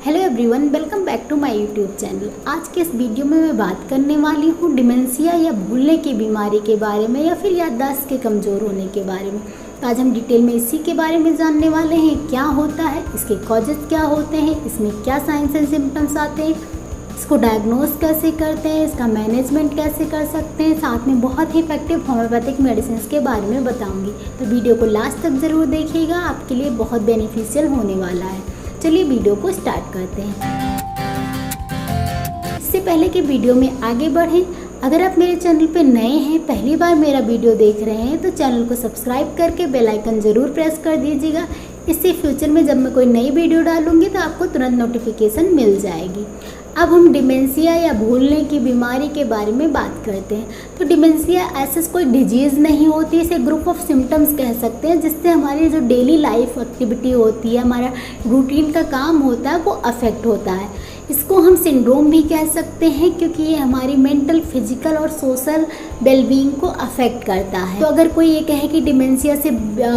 Hello everyone, welcome back to my YouTube channel. आज के इस वीडियो में मैं बात करने वाली हूँ डिमेंशिया या भूलने की बीमारी के बारे में या फिर याददाश्त के कमज़ोर होने के बारे में। तो आज हम डिटेल में इसी के बारे में जानने वाले हैं, क्या होता है, इसके कॉजेज़ क्या होते हैं, इसमें क्या साइंस एंड सिम्टम्स आते हैं, इसको डायग्नोस कैसे करते हैं, इसका मैनेजमेंट कैसे कर सकते हैं, साथ में बहुत ही इफेक्टिव होम्योपैथिक मेडिसिन के बारे में बताऊंगी। तो वीडियो को लास्ट तक ज़रूर देखिएगा, आपके लिए बहुत बेनिफिशियल होने वाला है। चलिए वीडियो को स्टार्ट करते हैं। इससे पहले कि वीडियो में आगे बढ़ें, अगर आप मेरे चैनल पे नए हैं, पहली बार मेरा वीडियो देख रहे हैं, तो चैनल को सब्सक्राइब करके बेल आइकन ज़रूर प्रेस कर दीजिएगा। इससे फ्यूचर में जब मैं कोई नई वीडियो डालूंगी तो आपको तुरंत नोटिफिकेशन मिल जाएगी। अब हम डिमेंशिया या भूलने की बीमारी के बारे में बात करते हैं। तो डिमेंशिया ऐसा कोई डिजीज़ नहीं होती, इसे ग्रुप ऑफ सिम्टम्स कह सकते हैं, जिससे हमारी जो डेली लाइफ एक्टिविटी होती है, हमारा रूटीन का काम होता है, वो अफेक्ट होता है। इसको हम सिंड्रोम भी कह सकते हैं, क्योंकि ये हमारी मेंटल, फिजिकल और सोशल वेलबींग को अफेक्ट करता है। तो अगर कोई ये कहे कि डिमेंशिया से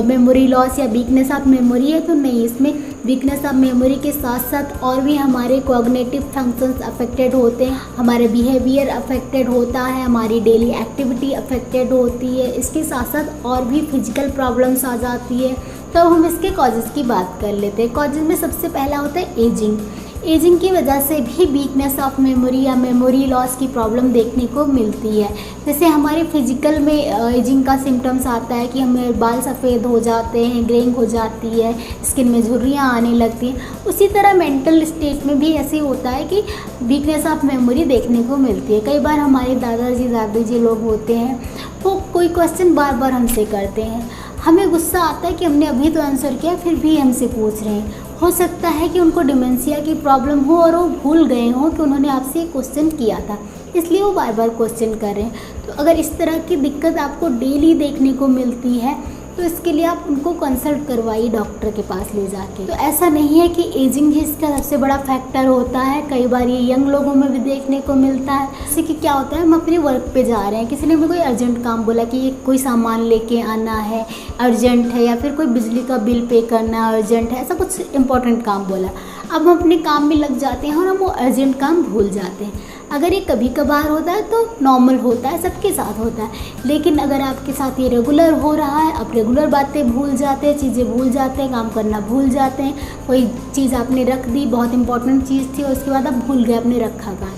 मेमोरी लॉस या वीकनेस ऑफ मेमोरी है, तो नहीं, इसमें वीकनेस ऑफ मेमोरी के साथ साथ और भी हमारे कॉग्निटिव फंक्शंस अफेक्टेड होते हैं, हमारे बिहेवियर अफेक्टेड होता है, हमारी डेली एक्टिविटी अफेक्टेड होती है, इसके साथ साथ और भी फिजिकल प्रॉब्लम्स आ जाती है। तो हम इसके कॉजेज़ की बात कर लेते हैं। कॉजेज़ में सबसे पहला होता है एजिंग। एजिंग की वजह से भी वीकनेस ऑफ मेमोरी या मेमोरी लॉस की प्रॉब्लम देखने को मिलती है। जैसे हमारे फिजिकल में एजिंग का सिम्टम्स आता है कि हमें बाल सफ़ेद हो जाते हैं, ग्रेइंग हो जाती है, स्किन में झुर्रियाँ आने लगती हैं। उसी तरह मेंटल स्टेट में भी ऐसे होता है कि वीकनेस ऑफ मेमोरी देखने को मिलती है। कई बार हमारे दादाजी दादी लोग होते हैं, वो कोई क्वेश्चन बार बार हमसे करते हैं, हमें गुस्सा आता है कि हमने अभी तो आंसर किया, फिर भी हमसे पूछ रहे हैं। हो सकता है कि उनको डिमेंशिया की प्रॉब्लम हो और वो भूल गए हों कि उन्होंने आपसे एक क्वेश्चन किया था, इसलिए वो बार बार क्वेश्चन कर रहे हैं। तो अगर इस तरह की दिक्कत आपको डेली देखने को मिलती है, तो इसके लिए आप उनको कंसल्ट करवाइए डॉक्टर के पास ले जाके। तो ऐसा नहीं है कि एजिंग ही इसका सबसे बड़ा फैक्टर होता है, कई बार ये यंग लोगों में भी देखने को मिलता है। जैसे कि क्या होता है, हम अपने वर्क पे जा रहे हैं, किसी ने हमें कोई अर्जेंट काम बोला कि ये कोई सामान लेके आना है, अर्जेंट है, या फिर कोई बिजली का बिल पे करना है, अर्जेंट है, ऐसा कुछ इंपॉर्टेंट काम बोला। अब हम अपने काम में लग जाते हैं और हम वो अर्जेंट काम भूल जाते हैं। अगर ये कभी कभार होता है तो नॉर्मल होता है, सबके साथ होता है। लेकिन अगर आपके साथ ये रेगुलर हो रहा है, आप रेगुलर बातें भूल जाते हैं, चीज़ें भूल जाते हैं, काम करना भूल जाते हैं, कोई चीज़ आपने रख दी, बहुत इंपॉर्टेंट चीज़ थी, और उसके बाद आप भूल गए आपने रखा कहाँ।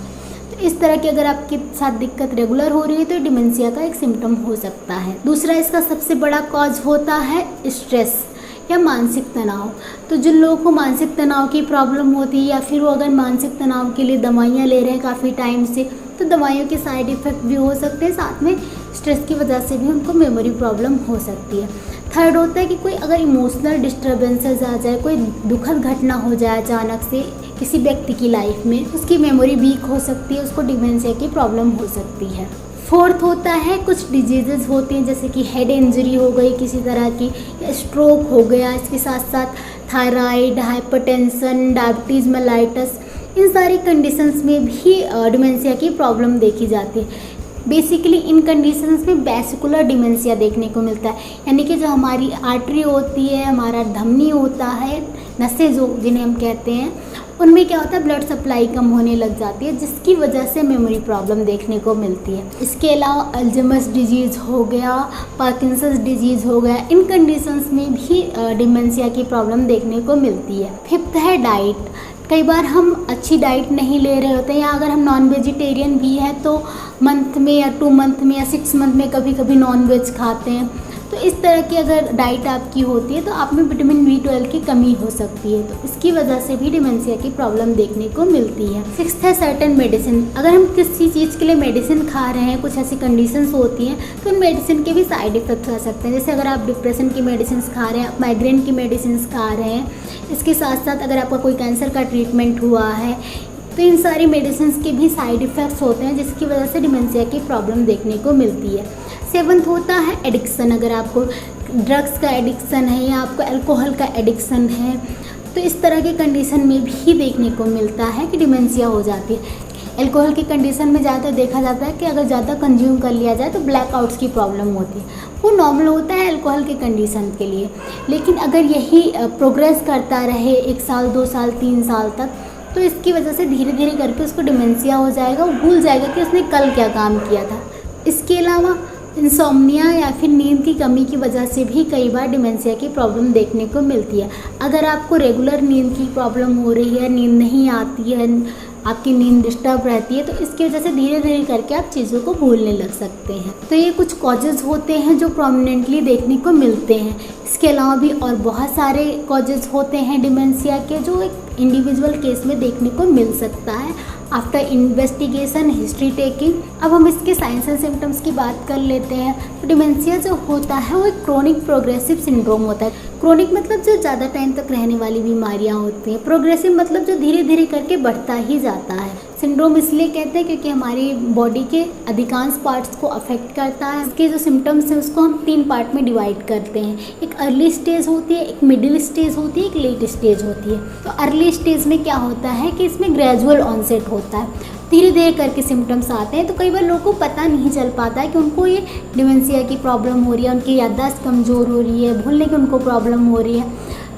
तो इस तरह की अगर आपके साथ दिक्कत रेगुलर हो रही है तो डिमेंशिया का एक सिम्टम हो सकता है। दूसरा इसका सबसे बड़ा कॉज होता है स्ट्रेस या मानसिक तनाव। तो जिन लोगों को मानसिक तनाव की प्रॉब्लम होती है, या फिर वो अगर मानसिक तनाव के लिए दवाइयाँ ले रहे हैं काफ़ी टाइम से, तो दवाइयों के साइड इफ़ेक्ट भी हो सकते हैं, साथ में स्ट्रेस की वजह से भी उनको मेमोरी प्रॉब्लम हो सकती है। थर्ड होता है कि कोई अगर इमोशनल डिस्टर्बेंसेस आ जाए, कोई दुखद घटना हो जाए अचानक से किसी व्यक्ति की लाइफ में, उसकी मेमोरी वीक हो सकती है, उसको डिमेंशिया की प्रॉब्लम हो सकती है। फोर्थ होता है कुछ डिजीज़ेज़ होती हैं, जैसे कि हेड इंजरी हो गई किसी तरह की, या स्ट्रोक हो गया, इसके साथ साथ थायराइड, हाइपरटेंशन, डायबिटीज़ मेलाइटस, इन सारी कंडीशंस में भी डिमेंशिया की प्रॉब्लम देखी जाती है। बेसिकली इन कंडीशंस में वेसिकुलर डिमेंशिया देखने को मिलता है, यानी कि जो हमारी आर्टरी होती है, हमारा धमनी होता है, नसें जो जिन्हें हम कहते हैं, उनमें क्या होता है, ब्लड सप्लाई कम होने लग जाती है, जिसकी वजह से मेमोरी प्रॉब्लम देखने को मिलती है। इसके अलावा अल्जाइमर्स डिजीज़ हो गया, पार्किंसंस डिजीज़ हो गया, इन कंडीशंस में भी डिमेंशिया की प्रॉब्लम देखने को मिलती है। फिफ्थ है डाइट। कई बार हम अच्छी डाइट नहीं ले रहे होते हैं, या अगर हम नॉन वेजिटेरियन भी हैं तो मंथ में या 2 मंथ में या 6 मंथ में कभी कभी नॉन वेज खाते हैं। तो इस तरह की अगर डाइट आपकी होती है तो आप में विटामिन B12 की कमी हो सकती है, तो इसकी वजह से भी डिमेंशिया की प्रॉब्लम देखने को मिलती है। सिक्स्थ है सर्टेन मेडिसिन। अगर हम किसी चीज़ के लिए मेडिसिन खा रहे हैं, कुछ ऐसी कंडीशंस होती हैं, तो उन मेडिसिन के भी साइड इफ़ेक्ट्स आ सकते हैं। जैसे अगर आप डिप्रेशन की मेडिसिन खा रहे हैं, आप माइग्रेन की मेडिसिन खा रहे हैं, इसके साथ साथ अगर आपका कोई कैंसर का ट्रीटमेंट हुआ है, तो इन सारी मेडिसिन के भी साइड इफ़ेक्ट्स होते हैं, जिसकी वजह से डिमेंशिया की प्रॉब्लम देखने को मिलती है। सेवंथ होता है एडिक्शन। अगर आपको ड्रग्स का एडिक्शन है या आपको अल्कोहल का एडिक्शन है, तो इस तरह के कंडीशन में भी देखने को मिलता है कि डिमेंशिया हो जाती है। अल्कोहल की कंडीशन में ज़्यादा देखा जाता है कि अगर ज़्यादा कंज्यूम कर लिया जाए तो ब्लैकआउट्स की प्रॉब्लम होती है, वो नॉर्मल होता है अल्कोहल के कंडीशन के लिए। लेकिन अगर यही प्रोग्रेस करता रहे 1 साल 2 साल 3 साल तक, तो इसकी वजह से धीरे धीरे करके उसको डिमेंशिया हो जाएगा, वो भूल जाएगा कि उसने कल क्या काम किया था। इसके अलावा इंसोम्निया या फिर नींद की कमी की वजह से भी कई बार डिमेंशिया की प्रॉब्लम देखने को मिलती है। अगर आपको रेगुलर नींद की प्रॉब्लम हो रही है, नींद नहीं आती है, आपकी नींद डिस्टर्ब रहती है, तो इसकी वजह से धीरे धीरे करके आप चीज़ों को भूलने लग सकते हैं। तो ये कुछ कॉजेज़ होते हैं जो प्रोमिनेंटली देखने को मिलते हैं। इसके अलावा भी और बहुत सारे कॉजेज़ होते हैं डिमेंशिया के जो एक इंडिविजुअल केस में देखने को मिल सकता है आफ्टर इन्वेस्टिगेशन, हिस्ट्री टेकिंग। अब हम इसके साइंस एंड सिम्टम्स की बात कर लेते हैं। तो डिमेंशिया जो होता है वो एक क्रोनिक प्रोग्रेसिव सिंड्रोम होता है। क्रोनिक मतलब जो ज़्यादा टाइम तक रहने वाली बीमारियां होती हैं, प्रोग्रेसिव मतलब जो धीरे धीरे करके बढ़ता ही जाता है। सिंड्रोम इसलिए कहते हैं क्योंकि हमारी बॉडी के अधिकांश पार्ट्स को अफेक्ट करता है। इसके जो सिम्टम्स हैं उसको हम 3 पार्ट में डिवाइड करते हैं। एक अर्ली स्टेज होती है, एक मिडिल स्टेज होती है, एक लेट स्टेज होती है। तो अर्ली स्टेज में क्या होता है कि इसमें ग्रेजुअल ऑनसेट होता है, धीरे धीरे करके सिम्टम्स आते हैं। तो कई बार लोगों को पता नहीं चल पाता है कि उनको ये डिमेंशिया की प्रॉब्लम हो रही है, उनकी याददाश्त कमज़ोर हो रही है, भूलने की उनको प्रॉब्लम हो रही है।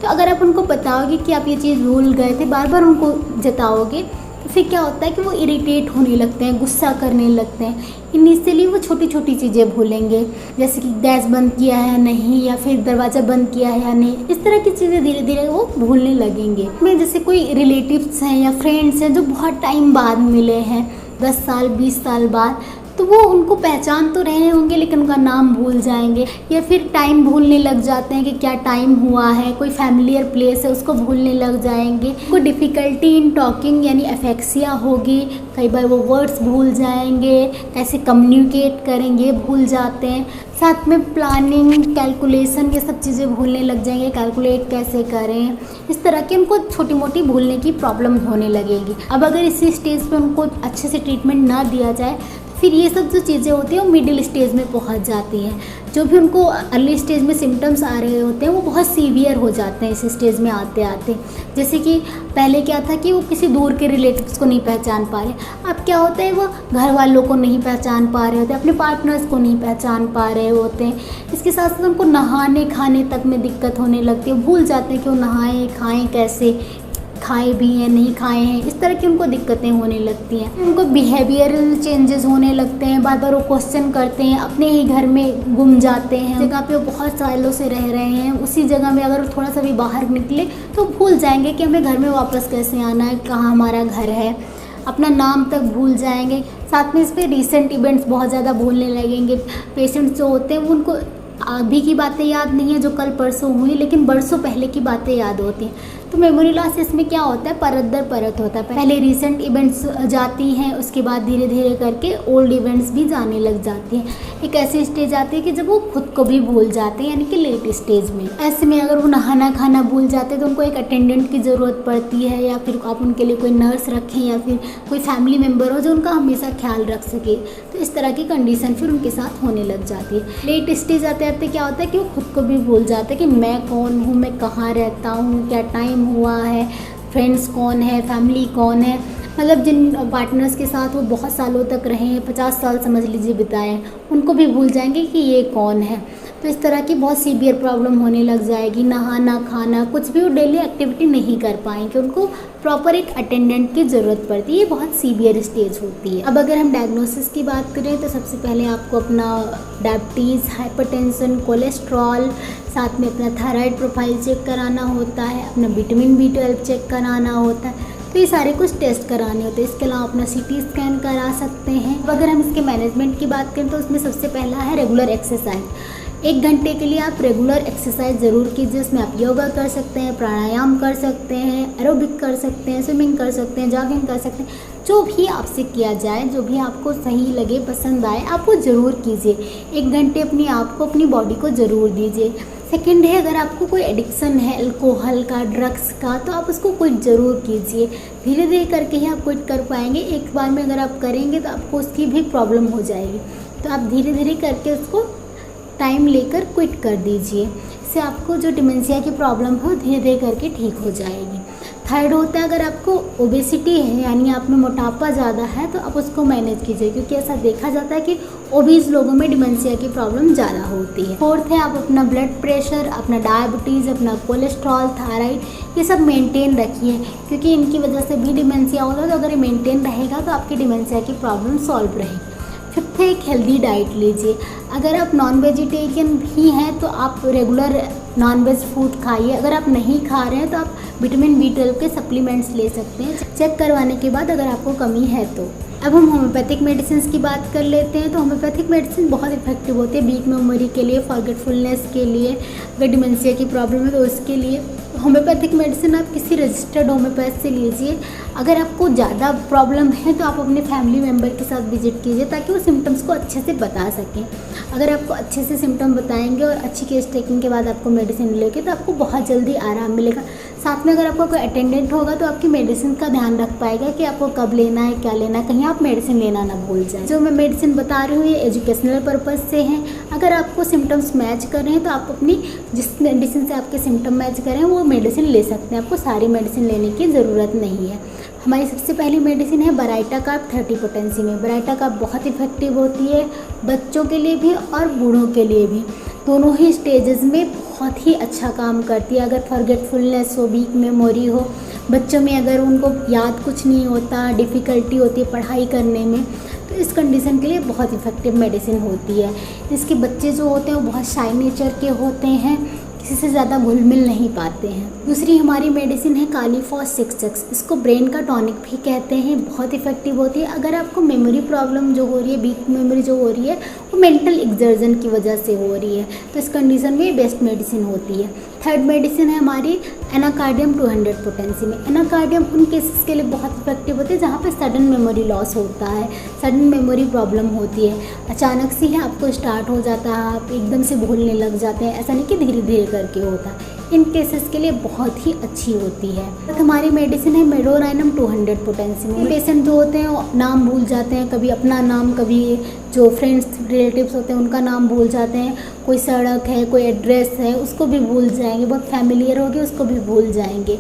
तो अगर आप उनको बताओगे कि आप ये चीज़ भूल गए थे, बार बार उनको जताओगे, तो फिर क्या होता है कि वो इरिटेट होने लगते हैं, गुस्सा करने लगते हैं। इनिशियली वो छोटी छोटी चीज़ें भूलेंगे, जैसे कि गैस बंद किया है नहीं, या फिर दरवाज़ा बंद किया है या नहीं। इस तरह की चीज़ें धीरे धीरे वो भूलने लगेंगे। में जैसे कोई रिलेटिव्स हैं या फ्रेंड्स हैं जो बहुत टाइम बाद मिले हैं, 10 साल 20 साल बाद, तो वो उनको पहचान तो रहे होंगे लेकिन उनका नाम भूल जाएंगे, या फिर टाइम भूलने लग जाते हैं कि क्या टाइम हुआ है। कोई फैमिलियर प्लेस है उसको भूलने लग जाएंगे। कोई डिफ़िकल्टी इन टॉकिंग यानी एफेक्सिया होगी, कई बार वो वर्ड्स भूल जाएंगे, कैसे कम्युनिकेट करेंगे भूल जाते हैं। साथ में प्लानिंग, कैलकुलेशन, ये सब चीज़ें भूलने लग जाएंगे, कैलकुलेट कैसे करें। इस तरह की उनको छोटी मोटी भूलने की प्रॉब्लम होने लगेगी। अब अगर इसी स्टेज पे उनको अच्छे से ट्रीटमेंट ना दिया जाए, फिर ये सब जो चीज़ें होती हैं वो मिडिल स्टेज में पहुंच जाती हैं। जो भी उनको अर्ली स्टेज में सिम्टम्स आ रहे होते हैं वो बहुत सीवियर हो जाते हैं इस स्टेज में आते आते। जैसे कि पहले क्या था कि वो किसी दूर के रिलेटिव्स को नहीं पहचान पा रहे, अब क्या होता है वो घर वालों को नहीं पहचान पा रहे होते, अपने पार्टनर्स को नहीं पहचान पा रहे होते हैं। इसके साथ साथ उनको नहाने खाने तक में दिक्कत होने लगती है, भूल जाते हैं कि वो नहाएं खाएँ कैसे, खाए भी हैं नहीं खाए हैं, इस तरह की उनको दिक्कतें होने लगती हैं। उनको बिहेवियरल चेंजेस होने लगते हैं, बार बार वो क्वेश्चन करते हैं, अपने ही घर में गुम जाते हैं। जगह पे वो बहुत सालों से रह रहे हैं, उसी जगह में अगर थोड़ा सा भी बाहर निकले तो भूल जाएंगे कि हमें घर में वापस कैसे आना है, कहाँ हमारा घर है, अपना नाम तक भूल जाएंगे। साथ में इस पर रिसेंट इवेंट्स बहुत ज़्यादा भूलने लगेंगे। पेशेंट्स जो होते हैं वो उनको अभी की बातें याद नहीं है जो कल परसों हुई, लेकिन बरसों पहले की बातें याद होती हैं। तो मेमोरी लॉस इसमें क्या होता है, परत दर परत होता है। पहले रीसेंट इवेंट्स जाती हैं, उसके बाद धीरे धीरे करके ओल्ड इवेंट्स भी जाने लग जाती हैं। एक ऐसी स्टेज आती है कि जब वो खुद को भी भूल जाते हैं, यानी कि लेट स्टेज में। ऐसे में अगर वो नहाना खाना भूल जाते हैं तो उनको एक अटेंडेंट की ज़रूरत पड़ती है, या फिर आप उनके लिए कोई नर्स रखें या फिर कोई फैमिली मेम्बर हो जो उनका हमेशा ख्याल रख सके। तो इस तरह की कंडीशन फिर उनके साथ होने लग जाती है। लेट स्टेज आते आते क्या होता है कि वो खुद को भी भूल जाते हैं कि मैं कौन हूँ, मैं कहाँ रहता हूँ, क्या टाइम हुआ है, फ्रेंड्स कौन है, फैमिली कौन है। मतलब जिन पार्टनर्स के साथ वो बहुत सालों तक रहे हैं, 50 साल समझ लीजिए बिताए, उनको भी भूल जाएंगे कि ये कौन है। तो इस तरह की बहुत सीवियर प्रॉब्लम होने लग जाएगी। नहाना खाना कुछ भी वो डेली एक्टिविटी नहीं कर पाएंगे, उनको प्रॉपर एक अटेंडेंट की ज़रूरत पड़ती है। ये बहुत सीवियर स्टेज होती है। अब अगर हम डायग्नोसिस की बात करें तो सबसे पहले आपको अपना डायबिटीज़, हाइपरटेंशन, कोलेस्ट्रॉल, साथ में अपना थायराइड प्रोफाइल चेक कराना होता है, अपना विटामिन B12 चेक कराना होता है। तो ये सारे कुछ टेस्ट कराने होते हैं। इसके अलावा अपना CT स्कैन करा सकते हैं। अब अगर हम इसके मैनेजमेंट की बात करें तो उसमें सबसे पहला है रेगुलर एक्सरसाइज। 1 घंटे के लिए आप रेगुलर एक्सरसाइज ज़रूर कीजिए। इसमें आप योगा कर सकते हैं, प्राणायाम कर सकते हैं, एरोबिक कर सकते हैं, स्विमिंग कर सकते हैं, जॉगिंग कर सकते हैं। जो भी आपसे किया जाए, जो भी आपको सही लगे, पसंद आए, आप वो ज़रूर कीजिए। 1 घंटे अपने आप को, अपनी बॉडी को ज़रूर दीजिए। सेकेंड है, अगर आपको कोई एडिक्शन है अल्कोहल का, ड्रग्स का, तो आप उसको क्विट ज़रूर कीजिए। धीरे धीरे करके ही आप क्विट कर पाएंगे। एक बार में अगर आप करेंगे तो आपको उसकी भी प्रॉब्लम हो जाएगी। तो आप धीरे धीरे करके उसको टाइम लेकर क्विट कर दीजिए। इससे आपको जो डिमेंशिया की प्रॉब्लम है वो धीरे धीरे करके ठीक हो जाएगी। थर्ड होता है, अगर आपको ओबेसिटी है यानी आप में मोटापा ज़्यादा है तो आप उसको मैनेज कीजिए, क्योंकि ऐसा देखा जाता है कि ओबीज लोगों में डिमेंशिया की प्रॉब्लम ज़्यादा होती है। फोर्थ है, आप अपना ब्लड प्रेशर, अपना डायबिटीज़, अपना कोलेस्ट्रॉल, थायराइड, ये सब मेंटेन रखिए, क्योंकि इनकी वजह से भी डिमेंशिया होता है। तो अगर ये मेंटेन रहेगा तो आपकी डिमेंशिया की प्रॉब्लम सॉल्व रहेगी। फिफ्थ है, एक हेल्दी डाइट लीजिए। अगर आप नॉन वेजिटेरियन भी हैं तो आप रेगुलर नॉन वेज फूड खाइए। अगर आप नहीं खा रहे हैं तो आप विटामिन B12 के सप्लीमेंट्स ले सकते हैं चेक करवाने के बाद, अगर आपको कमी है तो। अब हम होम्योपैथिक मेडिसिन की बात कर लेते हैं। तो होम्योपैथिक मेडिसिन बहुत इफेक्टिव होती है वीक मेमोरी के लिए, फॉरगेटफुलनेस के लिए, अगर डिमेंशिया की प्रॉब्लम है तो उसके लिए। होम्योपैथिक मेडिसिन आप किसी रजिस्टर्ड होम्योपैथ से लीजिए। अगर आपको ज़्यादा प्रॉब्लम है तो आप अपने फैमिली मेम्बर के साथ विजिट कीजिए, ताकि वो सिम्टम्स को अच्छे से बता सकें। अगर आपको अच्छे से सिम्टम बताएंगे और अच्छी केस टेकिंग के बाद आपको मेडिसिन मिलेगी तो आपको बहुत जल्दी आराम मिलेगा। साथ में अगर आपका कोई अटेंडेंट होगा तो आपकी मेडिसिन का ध्यान रख पाएगा कि आपको कब लेना है, क्या लेना है, कहीं आप मेडिसिन लेना ना भूल जाए। जो मैं मेडिसिन बता रही हूँ ये एजुकेशनल पर्पज़ से हैं। अगर आपको सिम्टम्स मैच कर रहे हैं तो आप अपनी जिस मेडिसिन से आपके सिम्टम मैच करें वो मेडिसिन ले सकते हैं, आपको सारी मेडिसिन लेने की ज़रूरत नहीं है। हमारी सबसे पहली मेडिसिन है बराइटा कार्ब 30 पोटेंसी में। बराइटा कार्ब बहुत इफेक्टिव होती है बच्चों के लिए भी और बूढ़ों के लिए भी, दोनों ही स्टेजेस में बहुत ही अच्छा काम करती है। अगर फॉरगेटफुलनेस हो, वीक मेमोरी हो, बच्चों में अगर उनको याद कुछ नहीं होता, डिफ़िकल्टी होती है पढ़ाई करने में, तो इस कंडीशन के लिए बहुत इफेक्टिव मेडिसिन होती है। इसके बच्चे जो होते हैं वो बहुत शाई नेचर के होते हैं, किसी से ज़्यादा घुल मिल नहीं पाते हैं। दूसरी हमारी मेडिसिन है कालीफॉस 6X। इसको ब्रेन का टॉनिक भी कहते हैं, बहुत इफेक्टिव होती है। अगर आपको मेमोरी प्रॉब्लम जो हो रही है, वीक मेमोरी जो हो रही है, वो मेंटल एक्सर्जन की वजह से हो रही है, तो इस कंडीशन में बेस्ट मेडिसिन होती है। थर्ड मेडिसिन है हमारी एनाकार्डियम 200 पोटेंसी में। एनाकार्डियम उन केसेस के लिए बहुत इफेक्टिव होती है जहाँ पे सडन मेमोरी लॉस होता है, सडन मेमोरी प्रॉब्लम होती है, अचानक से ही आपको स्टार्ट हो जाता है, आप एकदम से भूलने लग जाते हैं, ऐसा नहीं कि धीरे धीरे करके होता है। इन केसेस के लिए बहुत ही अच्छी होती है। हमारी मेडिसिन है मेडोराइनम 200 पोटेंसी में। पेशेंट जो होते हैं वो नाम भूल जाते हैं, कभी अपना नाम, कभी जो फ्रेंड्स रिलेटिव्स होते हैं उनका नाम भूल जाते हैं, कोई सड़क है, कोई एड्रेस है उसको भी भूल जाएंगे, बहुत फैमिलियर होगी उसको भी भूल जाएंगे।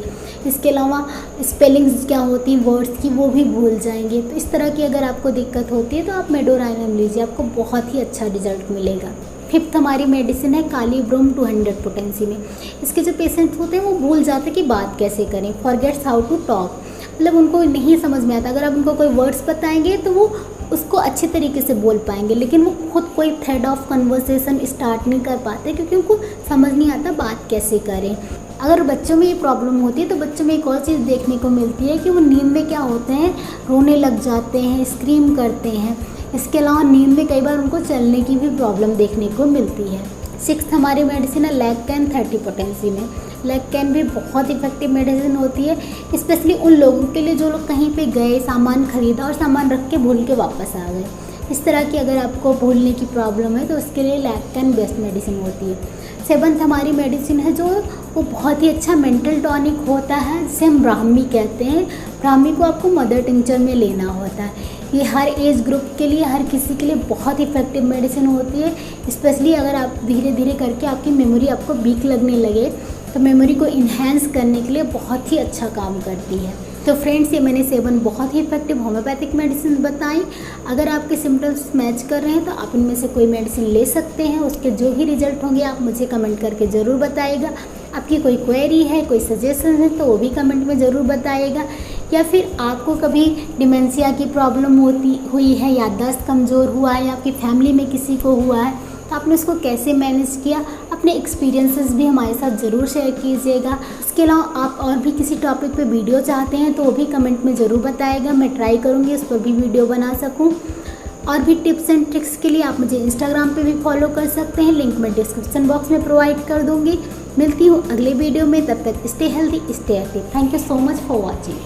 इसके अलावा स्पेलिंग्स क्या होती हैं वर्ड्स की वो भी भूल जाएंगे। तो इस तरह की अगर आपको दिक्कत होती है तो आप मेडोराइनम लीजिए, आपको बहुत ही अच्छा रिजल्ट मिलेगा। फिफ्थ हमारी मेडिसिन है कालीब्रोम 200 पोटेंसी में। इसके जो पेशेंट्स होते हैं वो भूल जाते हैं कि बात कैसे करें, फॉरगेट्स हाउ टू टॉक, मतलब उनको नहीं समझ में आता। अगर आप उनको कोई वर्ड्स बताएंगे तो वो उसको अच्छे तरीके से बोल पाएंगे, लेकिन वो खुद कोई थ्रेड ऑफ कन्वर्सेशन स्टार्ट नहीं कर पाते क्योंकि उनको समझ नहीं आता बात कैसे करें। अगर बच्चों में ये प्रॉब्लम होती है तो बच्चों में एक और चीज़ देखने को मिलती है कि वो नींद में क्या होते हैं, रोने लग जाते हैं, स्क्रीम करते हैं। इसके अलावा नींद में कई बार उनको चलने की भी प्रॉब्लम देखने को मिलती है। सिक्स्थ हमारी मेडिसिन है लैक्टैन 30 पोटेंसी में। लैक्टैन भी बहुत इफेक्टिव मेडिसिन होती है, स्पेशली उन लोगों के लिए जो लोग कहीं पे गए, सामान खरीदा और सामान रख के भूल के वापस आ गए। इस तरह की अगर आपको भूलने की प्रॉब्लम है तो उसके लिए लैक्टैन बेस्ट मेडिसिन होती है। सेवंथ हमारी मेडिसिन है जो वो बहुत ही अच्छा मेंटल टॉनिक होता है, जिसे हम ब्राह्मी कहते हैं। ब्राह्मी को आपको मदर टिंचर में लेना होता है। ये हर एज ग्रुप के लिए, हर किसी के लिए बहुत इफेक्टिव मेडिसिन होती है। स्पेशली अगर आप धीरे धीरे करके आपकी मेमोरी आपको वीक लगने लगे तो मेमोरी को इन्हेंस करने के लिए बहुत ही अच्छा काम करती है। तो फ्रेंड्स, ये मैंने 7 बहुत ही इफेक्टिव होम्योपैथिक मेडिसिन बताई। अगर आपके सिम्टम्स मैच कर रहे हैं तो आप इनमें से कोई मेडिसिन ले सकते हैं। उसके जो भी रिजल्ट होंगे आप मुझे कमेंट करके ज़रूर बताइएगा। आपकी कोई क्वेरी है, कोई सजेशन है तो वो भी कमेंट में ज़रूर बताइएगा। या फिर आपको कभी डिमेंशिया की प्रॉब्लम हुई है, याददाश्त कमज़ोर हुआ है या आपकी फैमिली में किसी को हुआ है तो आपने उसको कैसे मैनेज किया, अपने एक्सपीरियंसेस भी हमारे साथ ज़रूर शेयर कीजिएगा। इसके अलावा आप और भी किसी टॉपिक पे वीडियो चाहते हैं तो वो भी कमेंट में ज़रूर बताइएगा। मैं ट्राई करूँगी उस पर भी वीडियो बना सकूँ। और भी टिप्स एंड ट्रिक्स के लिए आप मुझे इंस्टाग्राम पे भी फॉलो कर सकते हैं, लिंक मैं डिस्क्रिप्शन बॉक्स में प्रोवाइड कर दूँगी। मिलती हूँ अगले वीडियो में, तब तक stay healthy, stay active. Thank you so much for watching.